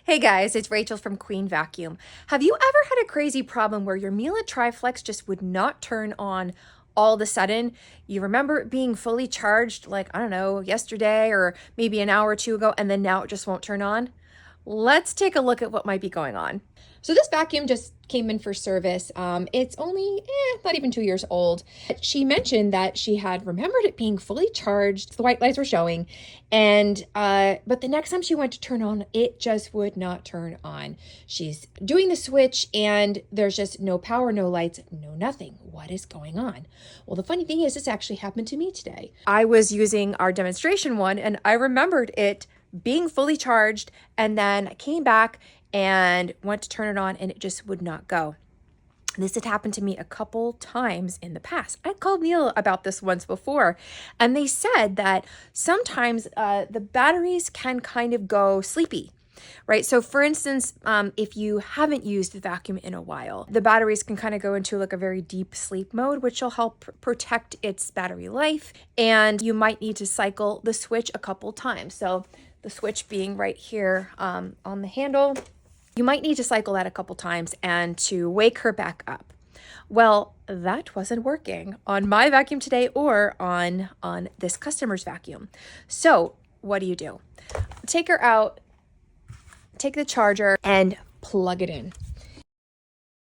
Hey guys, it's Rachel from Queen Vacuum. Have you ever had a crazy problem where your Miele TriFlex just would not turn on all of a sudden? You remember it being fully charged, like, I don't know, yesterday or maybe an hour or two ago, and then now it just won't turn on? Let's take a look at what might be going on. So this vacuum just came in for service. It's only not even 2 years old. She mentioned that she had remembered it being fully charged. The white lights were showing, and but the next time she went to turn on, it just would not turn on. She's doing the switch, and there's just no power, no lights, no nothing. What is going on? Well, the funny thing is, this actually happened to me today. I was using our demonstration one, and I remembered it being fully charged, and then I came back and went to turn it on and it just would not go. This had happened to me a couple times in the past. I called Miele about this once before, and they said that sometimes the batteries can kind of go sleepy. Right. So for instance, if you haven't used the vacuum in a while, the batteries can kind of go into like a very deep sleep mode, which will help protect its battery life. And you might need to cycle the switch a couple times. So the switch being right here on the handle, you might need to cycle that a couple times and to wake her back up. Well, that wasn't working on my vacuum today or on this customer's vacuum. So what do? Take her out, take the charger and plug it in.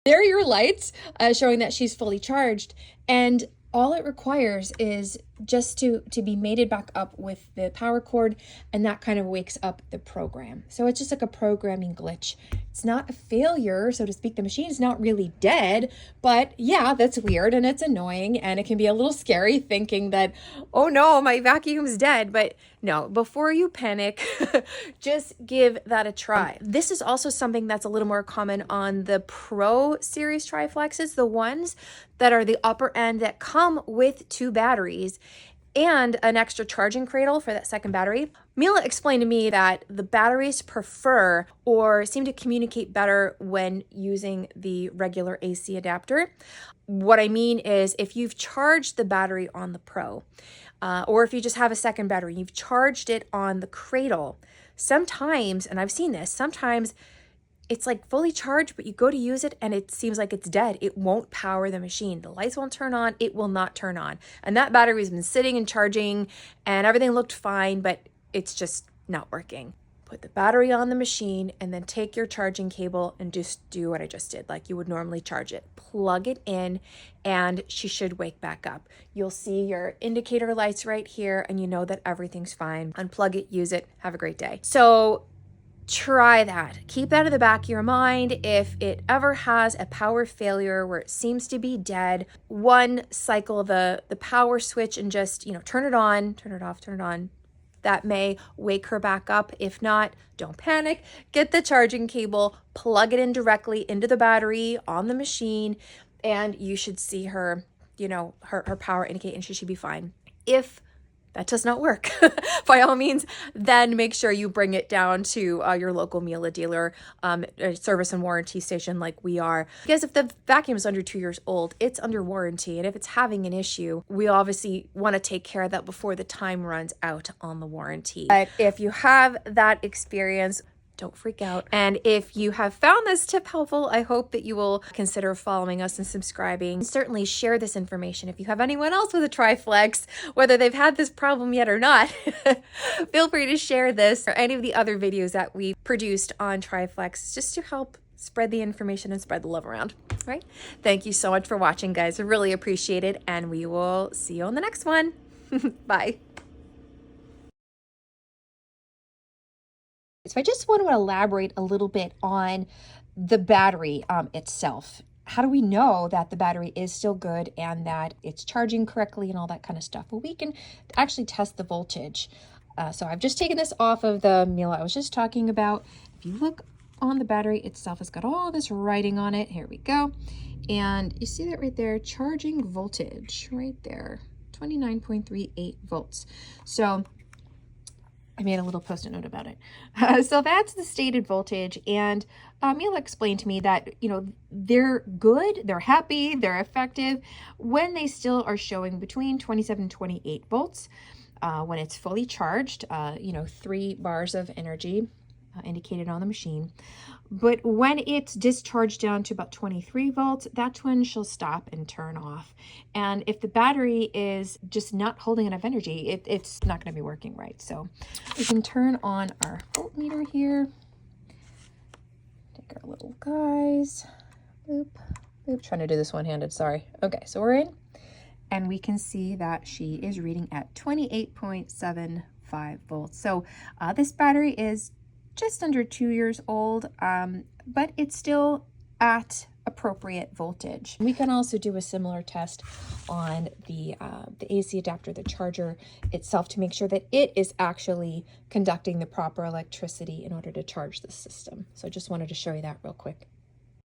There are your lights showing that she's fully charged, and all it requires is just to be mated back up with the power cord, and that kind of wakes up the program. So it's just like a programming glitch. It's not a failure, so to speak. The machine's not really dead, but yeah, that's weird and it's annoying, and it can be a little scary thinking that, oh no, my vacuum's dead. But no, before you panic, just give that a try. This is also something that's a little more common on the Pro series TriFlexes, the ones that are the upper end that come with 2 batteries and an extra charging cradle for that second battery. Miele explained to me that the batteries prefer or seem to communicate better when using the regular AC adapter. What I mean is, if you've charged the battery on the Pro, or if you just have a second battery, you've charged it on the cradle, sometimes, and I've seen this, sometimes it's like fully charged, but you go to use it and it seems like it's dead. It won't power the machine. The lights won't turn on. It will not turn on. And that battery has been sitting and charging and everything looked fine, but it's just not working. Put the battery on the machine and then take your charging cable and just do what I just did, like you would normally charge it. Plug it in and she should wake back up. You'll see your indicator lights right here and you know that everything's fine. Unplug it, use it, have a great day. So try that. Keep that in the back of your mind. If it ever has a power failure where it seems to be dead, one, cycle the power switch and just, turn it on, turn it off, turn it on. That may wake her back up. If not, don't panic. Get the charging cable, plug it in directly into the battery on the machine, and you should see her, her power indicate and she should be fine. If that does not work, by all means, then make sure you bring it down to your local Miele dealer, service and warranty station like we are. Because if the vacuum is under 2 years old, it's under warranty. And if it's having an issue, we obviously want to take care of that before the time runs out on the warranty. But if you have that experience, don't freak out. And if you have found this tip helpful, I hope that you will consider following us and subscribing. Certainly share this information. If you have anyone else with a TriFlex, whether they've had this problem yet or not, feel free to share this or any of the other videos that we produced on TriFlex just to help spread the information and spread the love around. All right? Thank you so much for watching, guys. I really appreciate it. And we will see you on the next one. Bye. So I just want to elaborate a little bit on the battery itself. How do we know that the battery is still good and that it's charging correctly and all that kind of stuff? Well, we can actually test the voltage. So I've just taken this off of the Miele I was just talking about. If you look on the battery itself, it's got all this writing on it. Here we go. And you see that right there, charging voltage right there, 29.38 volts. So I made a little post-it note about it. So that's the stated voltage. And Miele explained to me that, they're good, they're happy, they're effective when they still are showing between 27 and 28 volts when it's fully charged, 3 bars of energy indicated on the machine. But when it's discharged down to about 23 volts, that's when she'll stop and turn off. And if the battery is just not holding enough energy, it's not going to be working right. So we can turn on our voltmeter here. Take our little guys. Boop, boop. Trying to do this one-handed, sorry. Okay, so we're in. And we can see that she is reading at 28.75 volts. So this battery is just under 2 years old, but it's still at appropriate voltage. We can also do a similar test on the AC adapter, the charger itself, to make sure that it is actually conducting the proper electricity in order to charge the system. So I just wanted to show you that real quick.